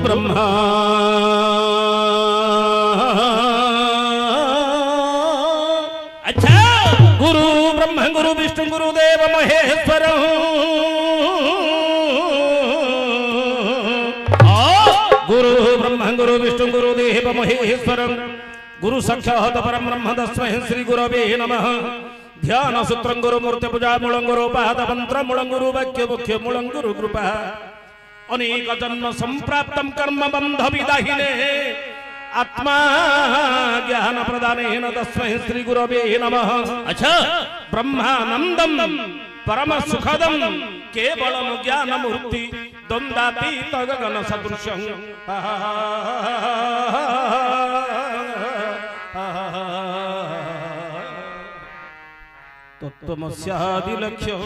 ब्रह्मा अच्छा गुरु ब्रह्म गुरु विष्णु गुरुदेव महेश्वर गुरु ब्रह्म गुरु विष्णु गुरुदेव महेश्वर गुरु साक्षात् परम ब्रह्म तस्मै श्री गुरवे नमः ध्यान सूत्रं गुरु मूर्ति पूजा मूलं गुरु पाद मंत्र मूलं गुरु वाक्य मुख्य मूलं गुरु कृपा अनेक जन्म संप्राप्तं कर्म बंध विदाहिने आत्मा ज्ञान प्रदानेन तस्मै श्री गुरवे नमः अच्छा ब्रह्मानंदम परम सुखदम केवलम ज्ञान मूर्ति द्वंद्वातीत गगन सदृशं तत्त्वमस्यादि लक्ष्यं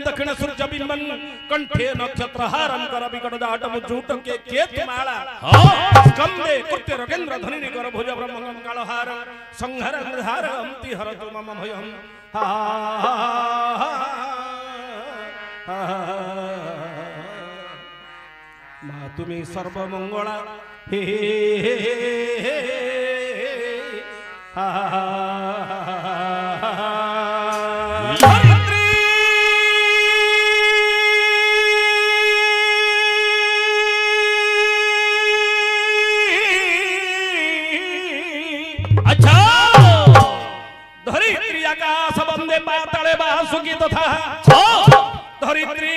दक्षिण सूर्य बिंबन कंठे नक्षत्र हारं कर विकट जाटम जूट के केत माला स्कंदे कुत्ते रकेंद्र धनिनि कर भुज ब्रह्मंगम कालहार संहर निर्धार अंति हरतु मम भयं मातुमी सर्वमंगला हे वासुकी तथा धरित्री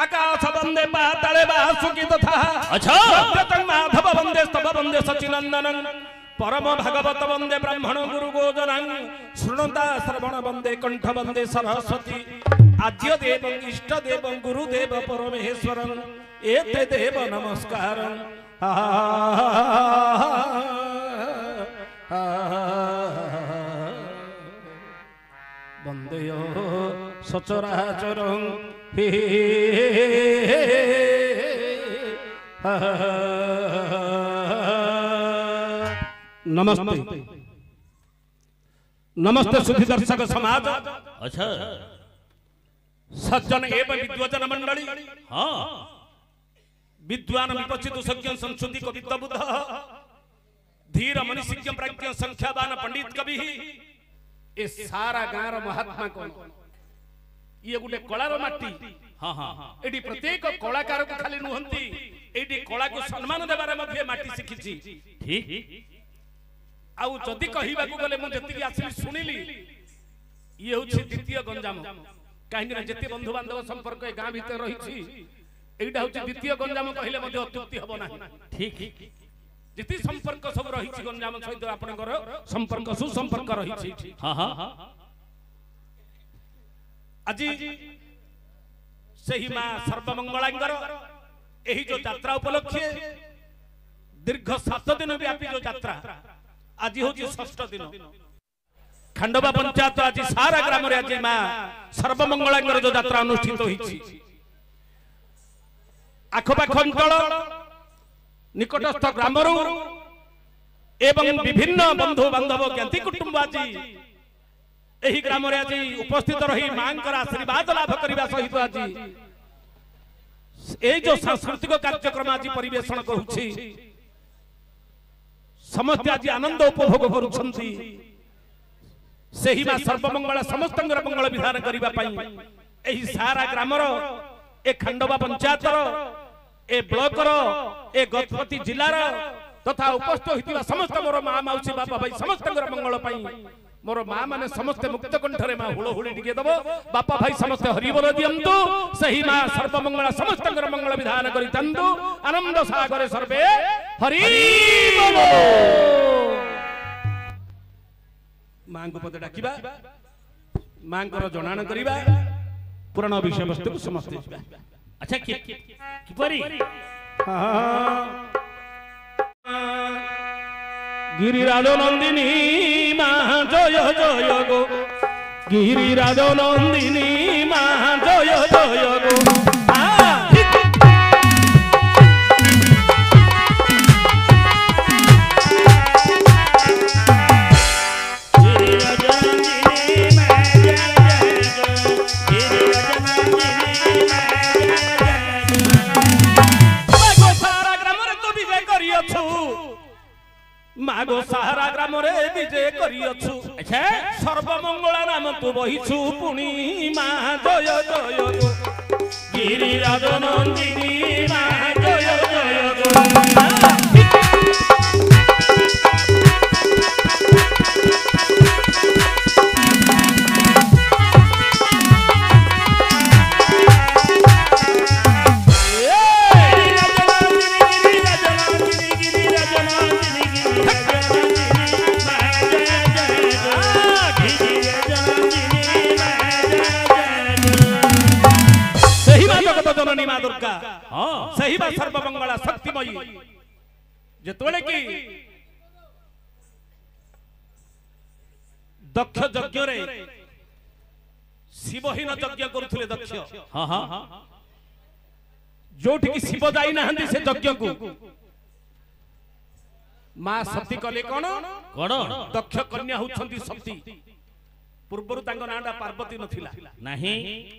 आकाश वंदे पाताले वासुकी तथा अच्छा माधव वंदे स्तव वंदे सचिनंदनं परम भागवत वंदे ब्राह्मण गुरु गोजनं श्रृणुता श्रवण वंदे कंठ वंदे सरस्वती आद्य देव इष्ट देव गुरुदेव परमेश्वरं एते देव नमस्कारं वंदेयो सचराचरं नमस्ते नमस्ते सुधी दर्शक समाज अच्छा सज्जन एवं विद्वजन मंडली हाँ विद्वान विपचित सज्ञ संस्कृति कवित्व बुद्ध धीर मनीषिज्ञ प्राज्ञ संख्यावान पंडित कवि ए सारा गाँव महात्मा कौन ये गोटे कलार माटी हाँ हाँ एडी प्रत्येक कलाकार को खाली नुहंती एडी कला को सम्मान देबारे मध्ये माटी शिखिछि ठीक आउ जदि कहिबा को गले मु जति आसी सुनिली ये होछि द्वितीय गंजाम काहेकि जति बंधु बांधव संपर्क ए गाँ भीतर रहिछि एटा होछि द्वितीय गंजाम कहिले मध्ये अत्युक्ति हबो नाही ठीक जिति संपर्क सब रही गंजाम सहित आपनकर संपर्क सुसंपर्क रही हाँ हाँ आज सही मां सर्वमंगलांगर एही जो यात्रा उपलक्षे दीर्घ 7 दिन व्यापी जो यात्रा आज होची 6ठ दिन खांडवा पंचायत आज सारा ग्राम रे आज मां सर्वमंगलांगर जो यात्रा अनुष्ठित होईछि आखपाख अंचल निकटस्थ ग्राम एवं विभिन्न बंधु बांधव ज्ञाति कुटुंब आज एही ग्राम रे आज उपस्थित रही मांकर आशीर्वाद लाभ करबा सहित आज ए जो सांस्कृतिक कार्यक्रम आज परिवेषण करूछि समस्त आज आनंद उपभोग करूछंती सेही मा सर्वमंगल समस्त मंगल विधान करिबा पई एही सारा ग्रामर ए खंडवा पंचायत ए ब्लॉक ए गजपति जिलार तथा उपस्थित होइतिबा समस्त मोर मां माउसी बापा भाई समस्त मंगल पई मोर मां माने समस्त मुक्त कंठरे मां हुळ हुळी टिके दबो बापा भाई समस्त हरि बोल दियंतु सही मां सर्वमंगल समस्त मंगल विधान करि तंतु आनंद सागर सर्वे हरि बोल मां को पद डाकिबा मां को जणान करिबा पुराण विषय वस्तु को समझते जिबा अच्छा किपरि गिरिराज नंदिनी मां जय जय गो गिरिराज नंदिनी मां जय जय गो मागो सहारा ग्राम रे विजय करियछु अच्छा सर्वमंगला नाम तू बहिछु पुनी मां जय जय गो गिरिराज नंदिनी मां जय जय गो जननी मां दुर्गा सही बा सर्वमंगला शक्तिमयी जेतोले की दक्ष यज्ञ रे शिवहीन यज्ञ करुथिले दक्ष हां हां जोठी की शिव जाई नाहंदी से यज्ञ को मां सती कले कोन कोन दक्ष कन्या होछंती सती पूर्वरु तांको नाटा पार्वती नथिला नाही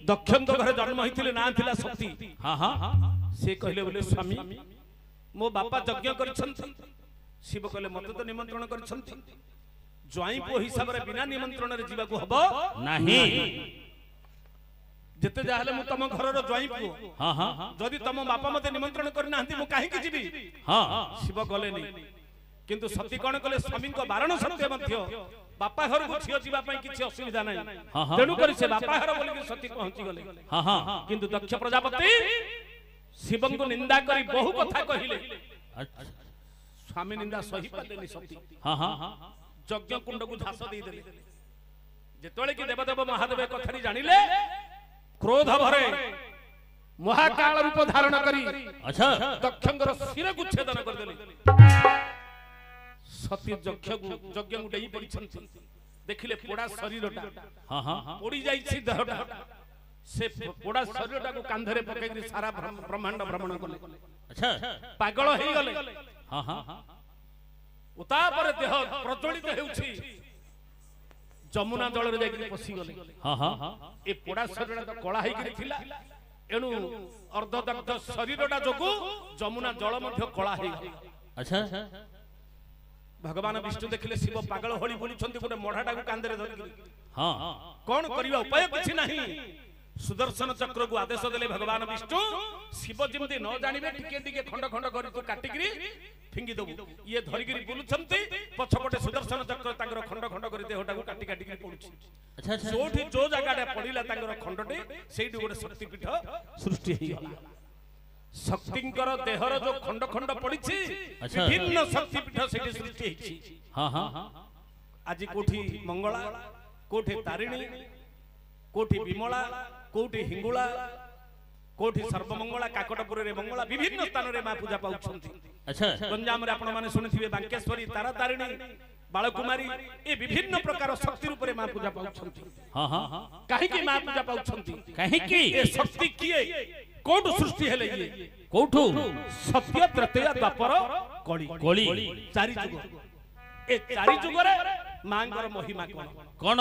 दक्षन घर जन्म होइथिले ना थिला सती हां हां से कहले बोले स्वामी मो बापा यज्ञ करछंती शिव कहले मते तो निमंत्रण करछंती ज्वाई को हिसाब रे बिना निमंत्रण रे जीवा को हबो नाही जते जाहले मु तम घर रो ज्वाई को हां हां जदी तम बापा मते निमंत्रण करना हंती मु काहे की जीवी हां शिव कहले नहीं किंतु सती कोन कहले स्वामी को बारण सत्य मध्य बापा घर को छियो जीवा पई किछि असुविधा नै तेनु करी से बापा घर बोली कि सती पहुंची गले हां हां किंतु दक्ष प्रजापति शिवं को निंदा करी बहु कथा कहिले स्वामी निंदा सही पालेनी सती हां हां यज्ञ कुंड को झास दे देले जेतोले कि देवदेव महादेव कथारी जानिले क्रोध भरे महाकाल रूप धारण करी अच्छा दक्षंगर सिर गुच्छेदन कर देले सती यज्ञ को डेई पड़िछंती देखिले पोड़ा शरीरटा हां हां पोड़ी जाईछि देहटा से पोड़ा शरीरटा को कांधरे पकैकरी सारा ब्रह्मांड भ्रमण करले अच्छा पागल हेई गले हां हां उता पर देह प्रज्वलित हेउछि जमुना जल रे जाई पसी गले हां हां ए पोड़ा शरीरटा तो कळा हेई करी थिला एनु अर्धदग्ध शरीरटा जोगु जमुना जल मध्य कळा हेई गला अच्छा भगवान विष्णु देखिले शिव पागल होली बोली छंती गोटे मढ़ाटा को कांदरे धरि हां कोन करिवा उपाय किछि नाही सुदर्शन चक्र को आदेश देले भगवान विष्णु शिव जेमती न जानिबे टिके टिके खंड खंड करी तो काटिकरी फिंगी दबु ये धरिगिरी बुलु छंती पछपटे सुदर्शन चक्र तांगर खंड खंड करी देहटा को काटी काटी पडुछि अच्छा जोठी जो जगाडे पडिला तांगर खंडटे सेठी गोटे शक्ति पीठ सृष्टि हे गला शक्तिंकर देहर जो खंड खंड पड़िछि विभिन्न शक्ति पीठ सेठी सृष्टि हेछि हां हां आज कोठी मंगला कोठी तारिणी कोठी विमला कोठी हिंगुला कोठी सर्वमंगला काकटपुर रे मंगला विभिन्न स्थान रे मां पूजा पाउछंती अच्छा गंजाम रे आपण माने सुनिथिबे बांकेश्वरी तारा तारिणी बालकुमारी ए विभिन्न प्रकार शक्ति रूप में मां पूजा पाउछंती। हां हां काहे की मां पूजा पाउछंती काहे की ए शक्ति किए कोड सृष्टि हेले ये कोठू सत्य त्रैतया द्वापर कली कोली चारि जुग ए चारि जुग रे मांगर महिमा कोन कोन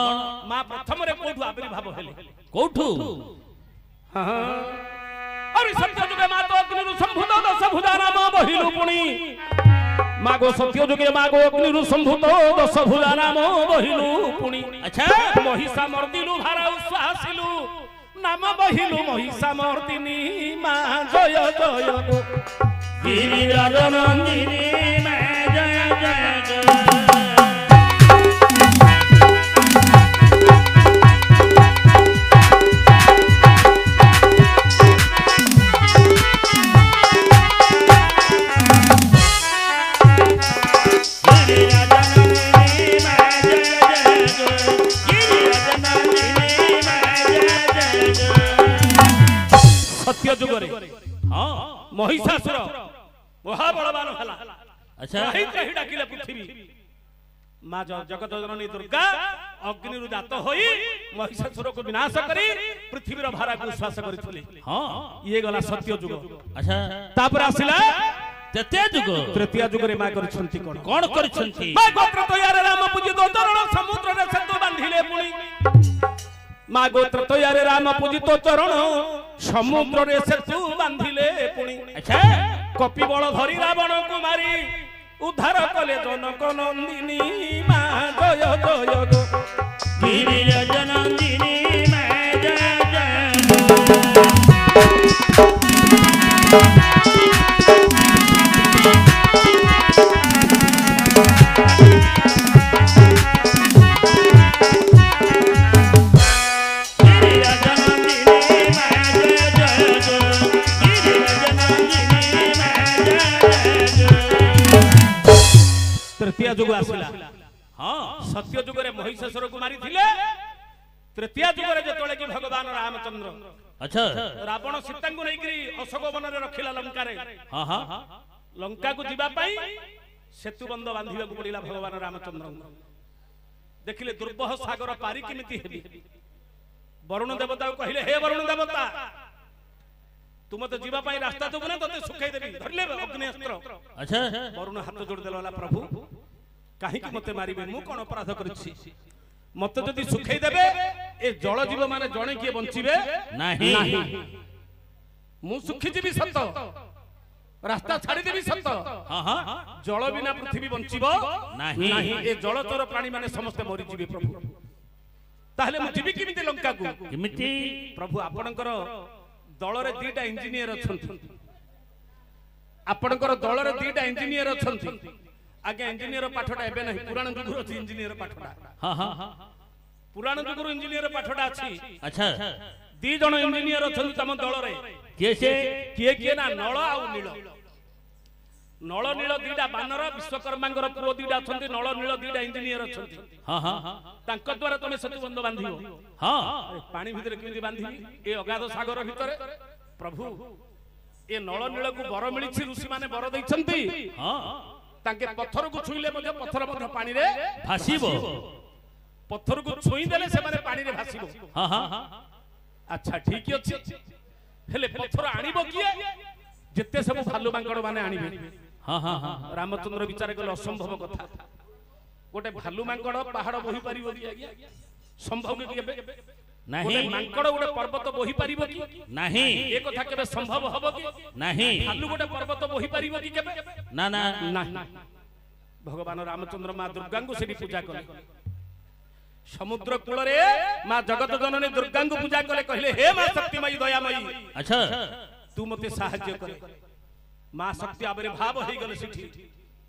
मां प्रथम रे कोठू आविर्भाव हेले कोठू हां अरे सत्य जुगे मां तो अग्नि संभूत दश भुजा नाम बहिलु पुणी मागो सत्य जुगे मागो अग्नि संभूत दश भुजा नाम बहिलु पुणी। अच्छा महिषा मर्दिलु भारा उश्वासिलु नाम बहिलु महिषा मर्दिनी मां जय जय गिरिराज नंदिनी मां जय जय सत्य जुगरे हां महिषासुर महाबलवान हला। अच्छा रही रही डाकिले पृथ्वी मां जगत जननी दुर्गा अग्नि रु जात होई महिषासुर को विनाश करी पृथ्वी रो भारा को श्वास करथिले। हां ये गला सत्य जुग। अच्छा तापर आसिला तृतीय जुग रे मां करछंती कोन कोन करछंती मां गोत्र तयारे राम पूजित चरण समुद्र रे सेतु बांधिले पुणी मां गोत्र तयारे राम पूजित चरण समुद्र रे सेतु बांधिले पुणी। अच्छा कपि बल धरी रावण को मारी उद्धार कले जनक नंदिनी मां जय जय गो गिरिराज नंदिनी मां जय जय तृतीय जुग आसिला। हां सत्य जुग रे महिषासुर को मारी थिले। तृतीय जुग रे जेतोले कि भगवान रामचंद्र अच्छा रावण सीता को नै करी अशोक वन रे रखिला लंका रे। हां हां लंका को जीवा पई सेतु बंध बांधिबा को पड़िला भगवान रामचंद्र। देखिले दुर्बह सागर पारी केमिति हेबी वरुण देवता को कहिले हे वरुण देवता तुम तो जीवा पाई रास्ता तो बना तते सुखाई देबी धरले अग्नि अस्त्र। अच्छा वरुण हाथ जोड़ देला प्रभु काहे कि मते मारिबे मु कोन अपराध करछि मते जदी सुखाई देबे ए जल जीव माने जणे किए बंचिबे नहीं मु सुखी जीवी सत रास्ता छाड़ी देबी सत हां हां जल बिना पृथ्वी बंचिबो नहीं नहीं ए जलचर प्राणी माने समस्त मरि जीवे प्रभु ताहले मु जीवी किमिति लंका को किमिति प्रभु आपनकर दल रे दीटा इंजीनियर अछंती आपनकर दल रे दीटा इंजीनियर अछंती आगे इंजीनियर पाठटा एबे नहीं पुराण जुगुर अछि इंजीनियर पाठटा हां हां पुराण जुगुर इंजीनियर पाठटा अछि। अच्छा दी जण इंजीनियर अछंती तम दल रे के से किए ना नळ आ नील नळ नील दीटा बानर विश्वकर्मांगर पुरो दीटा अछंती नळ नील दीटा इंजीनियर अछंती। हां हां तांक द्वारा तमे सेतु बंध बांधिबो हां पानी भीतर केमिति बांधिबी ए अगाध सागर भीतर प्रभु ए नळ नील को बर मिलिछि ऋषि माने बर दैछंती। हां तांके पत्थर को छुईले मध्य पत्थर मध्य पानी रे भासीबो पत्थर को छुई देले से माने पानी रे भासीबो। हां हां अच्छा ठीक अछि हेले पत्थर आनिबो किए जेते सब भालू बांकड़ माने आनिबे। हां हां हां रामचंद्र विचार कले असंभव कथा गोटे भालू मांकड़ पहाड़ बोही पारिबो कि आज्ञा संभव कि केबे नहीं गोटे मांकड़ गोटे पर्वत बोही पारिबो कि नहीं ए कथा केबे संभव हबो कि नहीं भालू गोटे पर्वत बोही पारिबो कि केबे ना ना ना भगवान रामचंद्र मां दुर्गा को सेठी पूजा कले समुद्र कूल रे मां जगत जननी दुर्गा को पूजा कले कहले हे मां शक्तिमयी दयामयी अच्छा तू मते सहाय्य करे मां शक्ति आबरे भाव होई गले सेठी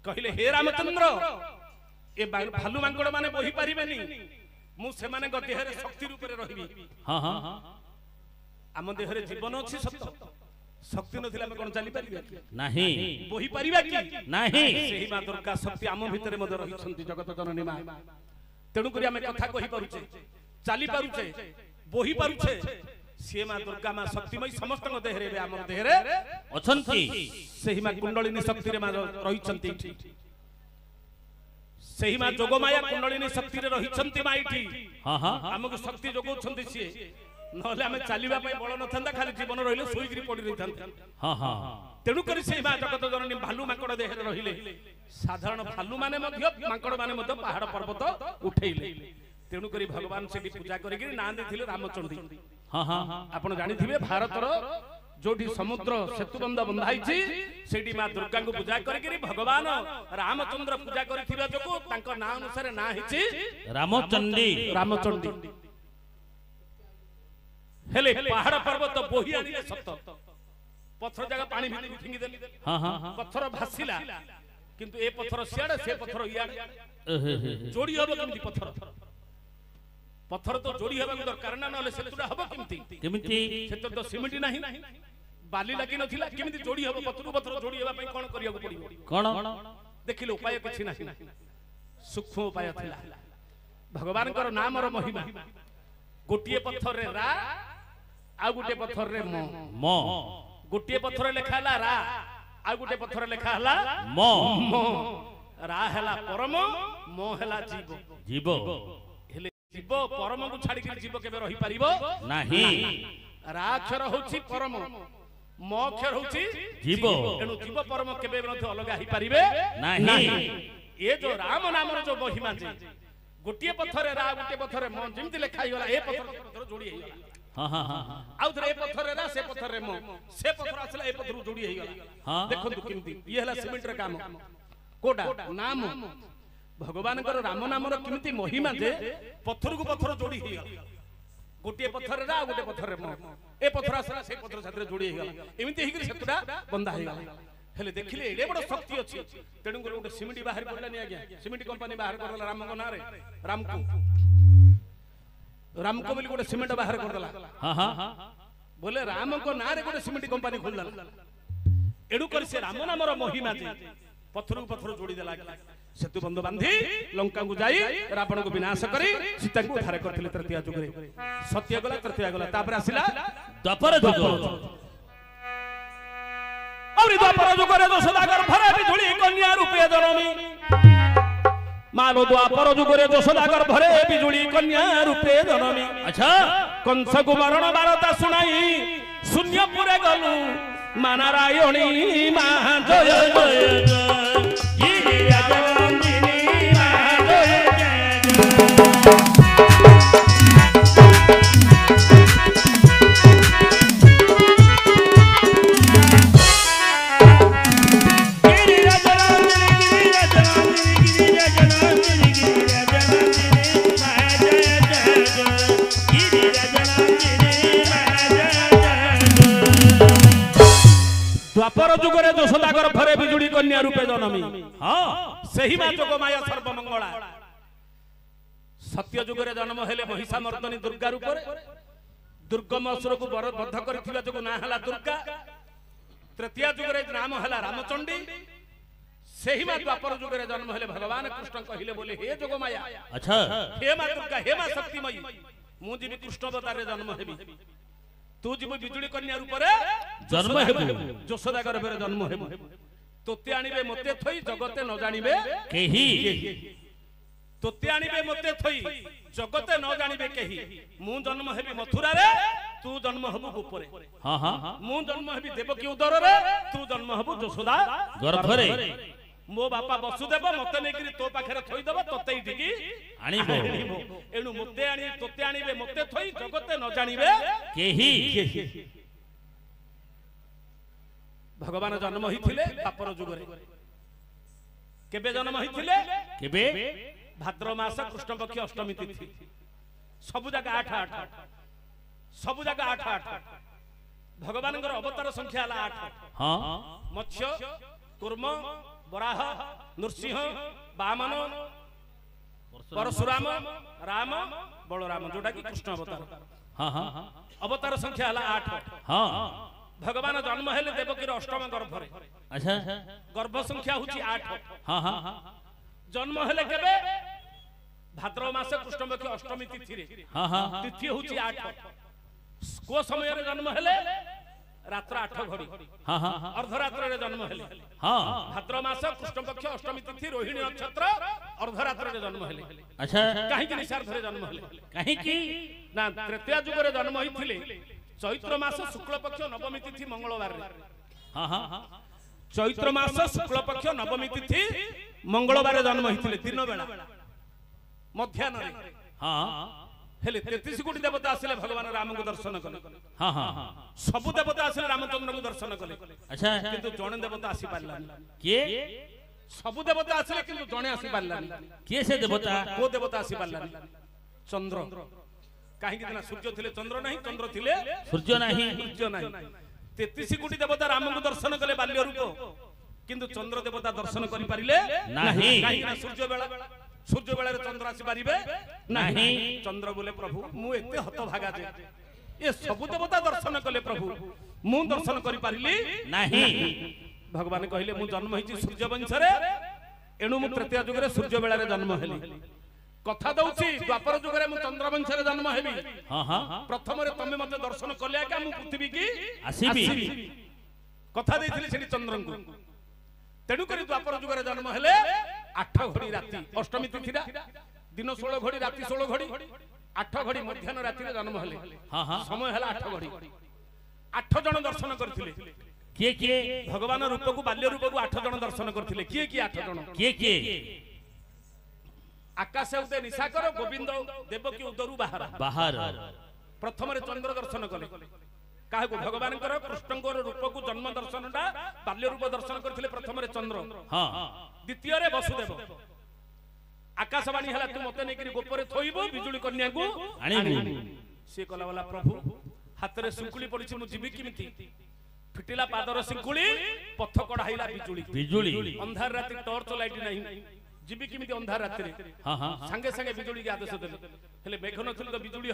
कहले हे रामचंद्र ए भालू मांकड़ माने बोही पारिबेनी मु से माने ग देहरे शक्ति रूप रे रहिबी। हां हां हां आम देहरे जीवन अछि सत्य शक्ति नथिला हम कोन चली पारिबे नहीं बोही पारिबा कि नहीं सेही मां दुर्गा शक्ति आम भितरे मद रहिछंती जगत जननी मां तेणु करी आमे कथा कहि पारुछे चली पारुछे बोही पारुछे से मां दुर्गा मां शक्तिमय समस्त देहरे बे आम देहरे अछंती सेही मां कुंडलिनी शक्ति रे मां रहिछंती सही मां जोगमाया कुंडलिनी शक्ति रे रहिछंती माईटी हाँ हाँ हमको शक्ति जोगौछंती सी नहले हमें चलीबा पई बळ नथंदा खाली जीवन रहिले सोईगिरी पड़ी रहिथंता हाँ हाँ तेणु करी सही मां जगत जननी भालू माकड़ देहरे रहिले साधारण भालू माने मध्य माकड़ माने मध्य पहाड़ पर्वत उठेइले तेणु करी भगवान से पूजा करिक ना देथिले रामचंडी हाँ हाँ आपण जानिथिबे भारतर जोठी समुद्र सेतुबंध बंधाइछि सेठी मां दुर्गा को पूजा करिक भगवान रामचंद्र पूजा करिथिबा जको तांको नाम अनुसार ना हिछि रामचंडी रामचंडी हेले पहाड़ पर्वत बोही आनिले सत पत्थर जगह पानी भितर फिंगी देली हाँ हाँ पत्थर भासिला किंतु ए पत्थर सियाडे से पत्थर इयाडे जोड़ी हबो केमती पत्थर पत्थर तो जोड़ी हबो दरकार ना नले सेतुडा हबो केमती सेतु तो सिमेंट नाही बाली लागि नथिला केमती जोड़ी हबो पत्थर जोड़ी हेबा पई कोन करिया पड़िबो कोन देखिले उपाय किछि नाही सूक्ष्म उपाय थिला भगवान कर नाम रो महिमा गोटिए पत्थर रे रा आ गुटे पत्थर रे म गोटिए पत्थर लेखा हला रा आ गुटे पत्थर लेखा हला म रा हला परम म हला जीव जीव हेले जीव परम को छाडी के जीव केबे रही परिबो नाही रा अक्षर होची परम म अक्षर होची जीव एनु जीव परम केबे मध्ये अलगा ही परिबे नाही ये जो राम नाम रो जो महिमा जे गोटिए पत्थर रा गुटे पत्थर म जेमति लेखा हिगला ए पत्थर जोड़ी हिगला हाँ हाँ हाँ आउ थरे ए पत्थर रा से पत्थर रे म से पत्थर आसला ए पत्थर जोड़ी हिगला हाँ देखंतु केमति ये हला सीमेंट रे काम कोडा नाम भगवान कर राम नाम रो केमति महिमा जे पत्थर को पत्थर जोड़ी हिगला गोटिए पत्थर रा गुटे पत्थर रे म ए पत्थर आसला से पत्थर साथरे जोड़ी हिगला एमिति हिगरी सेतुडा बंदा हिगला हेले देखिले एडे बड़ शक्ति अछि तेणु कर गोटे सिमेंट बाहर पड़ला नि आज्ञा सिमेंट कंपनी बाहर करला राम को नारे राम को बोली गोटे सिमेंट बाहर करला हाँ हाँ बोले राम को नारे गोटे सिमेंट कंपनी खोलला एडु कर से राम नाम रो महिमा जे पत्थर को पत्थर जोड़ी देला सेतु बंध बांधी लंका को जाई रावण को विनाश करी सीता को उद्धार करथिले तृतीया युग रे सत्य गला तृतीया गला तापर आसिला द्वापर युग औरी द्वापर युग रे दशदागर भरे बिजुली कन्या रूपे जनमी मालो द्वापर युग रे दशदागर भरे बिजुली कन्या रूपे जनमी अच्छा कंस को मरण वार्ता सुनाई शून्यपुरे गलु मा नारायणी मा जय जय गिरि राजनंदिनी मा जय द्वापर युग रे दशदागर भरे बिजुली कन्या रूपे जनमी हाँ सही मां जोगमाया सर्वमंगला सत्य युग रे जन्म हेले महिषामर्दनी दुर्गा रूप रे दुर्गम असुर को बद्ध करथिबा जको ना हला दुर्गा तृतीय युग रे नाम हला रामचंडी सही मां द्वापर युग रे जन्म हेले भगवान कृष्ण कहिले बोले हे जोगमाया अच्छा हे मां दुर्गा हे मां शक्तिमयी मु जीवी कृष्ण अवतार रे जन्म हेबी तू जीव बिजुली कन्या रूप रे जन्म हेबु यशोदा गर्भ रे जन्म हेबु तोते आनिबे मते थई जगते न जानिबे केही तोते आनिबे मते थई जगते न जानिबे केही मु जन्म हेबी मथुरा रे तू जन्म हबु गोप रे हाँ हाँ मु जन्म हेबी देवकी उदर रे तू जन्म हबु यशोदा गर्भ रे मो बापा वसुदेव मते नेकरी तो पाखरे थई देबो तते इटिकी आनिबो एनु मते आनी तोते आनिबे मते थई जगते न जानिबे केही भगवान जन्म होइथिले द्वापर युग रे केबे जन्म होइथिले केबे भाद्र मास कृष्ण पक्ष अष्टमी तिथि सब जगह 8 सब जगह 8 भगवान अवतार संख्या हला 8 हाँ मत्स्य कूर्म वराह नृसिंह वामन परशुराम राम बलराम जोटा कि कृष्ण अवतार हाँ हाँ अवतार संख्या हला 8 हाँ भगवान जन्म हेले देवकी अष्टम गर्भ रे अच्छा गर्भ संख्या होची 8 हाँ हाँ हाँ जन्म हेले केबे भाद्रव मास कृष्ण पक्ष अष्टमी तिथि रे हाँ हाँ तिथि होची 8 को समय रे जन्म हेले रात्र 8 घड़ी हाँ हाँ अर्धरात्र रे जन्म हेले हाँ भाद्रव मास कृष्ण पक्ष अष्टमी तिथि रोहिणी नक्षत्र अर्धरात्र जन्म हेले अच्छा कहीं निशार्धरे जन्म हेले कहीं की ना तृतीय जुगरे जन्म होइथिले चैत्र मास शुक्ल पक्ष नवमी तिथि मंगलवार रे हाँ हाँ हाँ चैत्र मास शुक्ल पक्ष नवमी तिथि मंगलवार जन्म होइथिले दिन बेला मध्याह्न रे हाँ हेले 33 कोटी देवता आसिले भगवान राम को दर्शन कले हाँ हाँ हाँ सब देवता आसिले रामचंद्र को दर्शन कले अच्छा किंतु जणे देवता आसी पारलानी किए सब देवता आसिले किंतु जणे आसी पारलानी किए से देवता को देवता आसी पारलानी चंद्र काहे कि सूर्य थिले चंद्र नहीं चंद्र थिले सूर्य नहीं सूर्य नहीं 33 कोटी देवता राम को दर्शन कले बाल्य रूप किंतु चंद्र देवता दर्शन करि पारिले नहीं काहे कि सूर्य बेला रे चंद्र आसी पारिबे नहीं चंद्र बोले प्रभु मु एते हतभागा जे ये सब देवता दर्शन कले प्रभु मु दर्शन करि पारिली नहीं भगवान कहले मु जन्म होइछि सूर्य वंश रे एणु मु तृतीय जुग रे सूर्य बेला रे जन्म हेली कथा दउछि द्वापर जुग रे मु चंद्र वंश रे जन्म हेबी हाँ हाँ प्रथम रे तमे मते दर्शन कले का मु पृथ्वी की आसीबी कथा देइथिले सेठी चंद्रन को तेणु करी द्वापर जुग रे जन्म हेले 8 घड़ी राति अष्टमी तिथि दिन 16 घड़ी राति 16 घड़ी 8 घड़ी मध्याह्न राति रे जन्म हेले हाँ हाँ समय हला 8 घड़ी 8 जन दर्शन करथिले किए किए भगवान रूप को बाल्य रूप को 8 जन दर्शन करथिले किए किए 8 जन किए किए आकाश उदय निशाकर गोविंद देवकी उदरु बाहर बाहर प्रथम रे चंद्र दर्शन कले काहे को भगवान कृष्णଙ୍କର रूप को जन्म दर्शन टा बाल्य रूप दर्शन करथिले प्रथम रे चंद्र हाँ द्वितीय रे वसुदेव आकाशवाणी हला तू मते नेकरी गोपरे थोइबो बिजुली कन्या को आनिबो से कला वाला प्रभु हाथ रे सिंकुली पड़िछि मु जीवी किमिति फिटिला पादर सिंकुली पथ कढाइला बिजुली बिजुली अंधार राति टॉर्च लाइट नहीं जीवी किमिति अंधार राति रे हाँ हाँ संगे संगे बिजुली के आदेश देले हेले मेघ नथिल तो बिजुली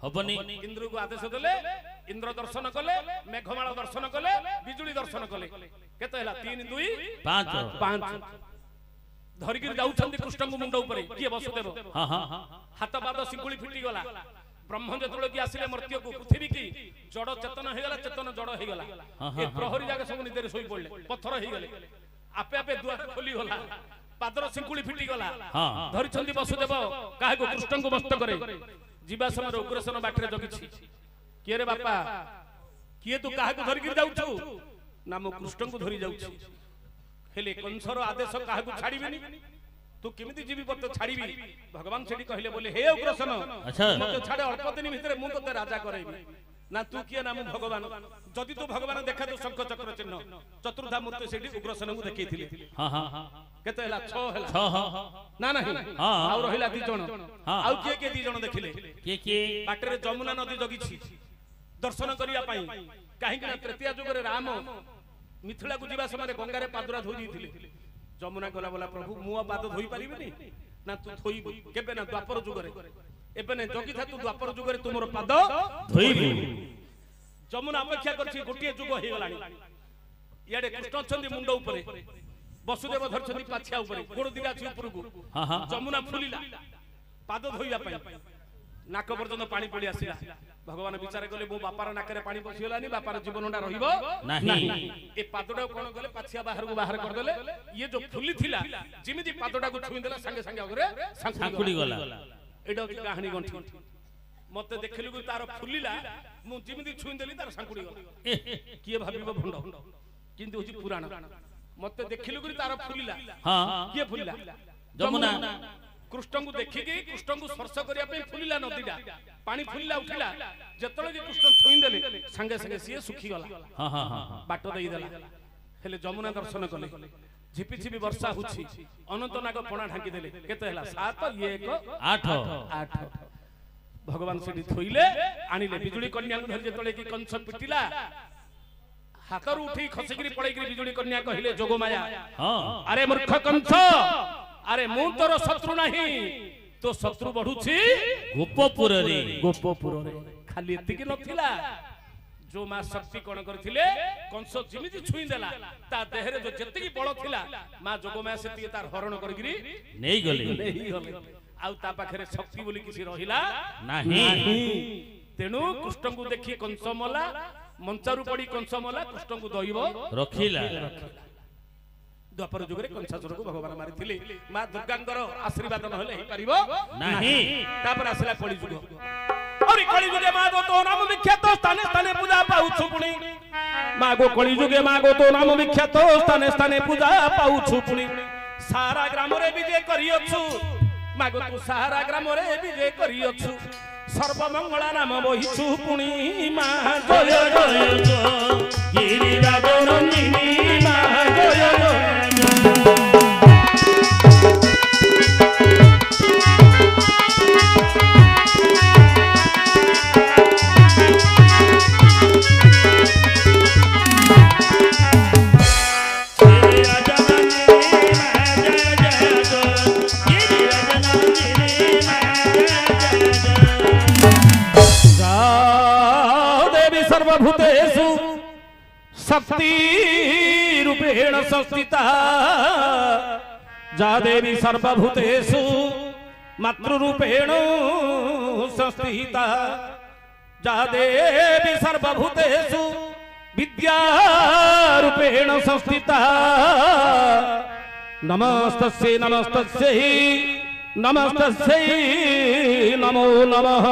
हबनी इंद्र को आदेश देले इंद्र दर्शन कले मेघमाला दर्शन कले बिजुली दर्शन कले केते हला 3 2 5 धरिक जाउछंती कृष्ण को मुंड ऊपर किए वसुदेव हाँ हाँ हाथ पाद सिंकुली फिटी गला ब्रह्म जेतुल की आसिले मर्त्य को पृथ्वी की जड़ चेतन हे गला चेतन जड़ हे गला ए प्रहरी जाके सब निदेर सोई पड़ले पत्थर हे गले आपे आपे दुआर खोली गला पादर सिंकुली फिटी गला धरिछंती वसुदेव काहे को कृष्ण को मस्त करे जीवा समय उग्रसेन बाटरे जगिछि किए रे बापा किए तू काहे को धरिक जाउछु ना मो कृष्ण को धरि जाउछि हेले कंसर आदेश काहे को छाड़ीबेनी तू केमिति जीवी पत्त छाड़ीबी भगवान सेठी कहले बोले हे उग्रसेन अच्छा मते छाड़े अल्प दिन भितरे मु तते राजा करैबी ना तू किए ना मु भगवान जदि तू भगवान देखा तू शंख चक्र चिन्ह चतुर्धा मूर्ति सेठी उग्रसेन को देखैथिले हाँ हाँ केते हला 6 हला 6 हाँ ना नहीं आउ रहिला 2 जण आउ किए 2 जण देखिले किए बाटरे जमुना नदी जगिछि दर्शन करिया पई काहे कि तृतीय जुग रे राम मिथिला को जीवा समय गंगा रे पादुरा धोई दिथिले जमुना गला बोला प्रभु मुआ पाद धोई परिबेनी ना तू थोइबो केबे ना द्वापर जुग रे एबे ने जगी था तू द्वापर जुग रे तुमरो पाद धोइबो जमुना अपेक्षा करछि गोटिए जुग हे गलानी याडे कृष्ण छंदी मुंड ऊपर वसुदेव धरछंदी पाछिया ऊपर गोड़ दिगा छि ऊपर को हाँ हाँ जमुना फुलिला पाद धोइया पई नाक पर्यंत पानी पड़ी आसिला भगवान विचार कले मो बापार नाकरे पानी पसिलानी बापार जीवनटा रहिबो नहीं ए पादडा कोन गले पाछिया बाहर को बाहर कर देले ये जो फुली थिला जिमिति पादडा को छुई देला संगे संगे अगरे सांकुड़ी गला एडा की कहानी गंठी मते देखलु कि तार फुलिला मु जिमिति छुई देली तार सांकुड़ी गला किए भाबिबो भंड किंतु होची पुराण मते देखलु कि तार फुलिला हां किए फुलिला जमुना कृष्ण को देखिकी कृष्ण को स्पर्श करिया पे फुलिला नदीडा पानी फुलिला उठिला जतले कि कृष्ण छुई देले संगे संगे सिए सुखी गला हां हां हां बाटो देई देला हेले जमुना दर्शन कले झिपि झिपि वर्षा हुछि अनंत नाग पणा ढांकी देले केते हला 7 1 8 भगवान सेठी थोइले आनिले बिजुली कन्या को धरि जतले कि कंस पिटिला हातर उठी खसिगिरी पळैगिरी बिजुली कन्या कहिले जोगमाया हां अरे मूर्ख कंस अरे मु तोर शत्रु नहीं तो शत्रु बढ़ुछि गोपपुर रे खाली एतिकी नथिला जो मा शक्ति कोन करथिले कंस जिमिति छुई देला ता देहरे जो जतिकी बळ थिला मा जोगमाया सेति तार हरण करगिरी नहीं गले आउ ता पाखरे शक्ति बोली किसी रहिला नहीं तेनु कृष्ण को देखि कंस मला मंचारु पड़ी कंस मला कृष्ण को दइबो रखिला द्वापर युग रे कंसासुर को भगवान मारिथिले मां दुर्गांकर आशीर्वाद नहले हे परिबो नहीं तापर आसला कली युग और कली युगे मां गो तो नाम विख्यात स्थाने स्थाने पूजा पाउछु पुणी मां गो कली युगे मां गो तो नाम विख्यात स्थाने स्थाने पूजा पाउछु पुणी सारा ग्राम रे विजय करियछु मां गो तू सारा ग्राम रे विजय करियछु सर्वमंगला नाम बहिछु पुणी मां जय जय गिरिराज रंगिनी मां जय जय सर्वभूतेषु शक्ति रूपेण संस्थिता जा देवी सर्वभूतेषु मातृरूपेण संस्थिता जा देवी सर्वभूतेषु विद्यारूपेण संस्थिता नमस्तस्यै नमस्तस्यै नमस्तस्यै नमो नमः।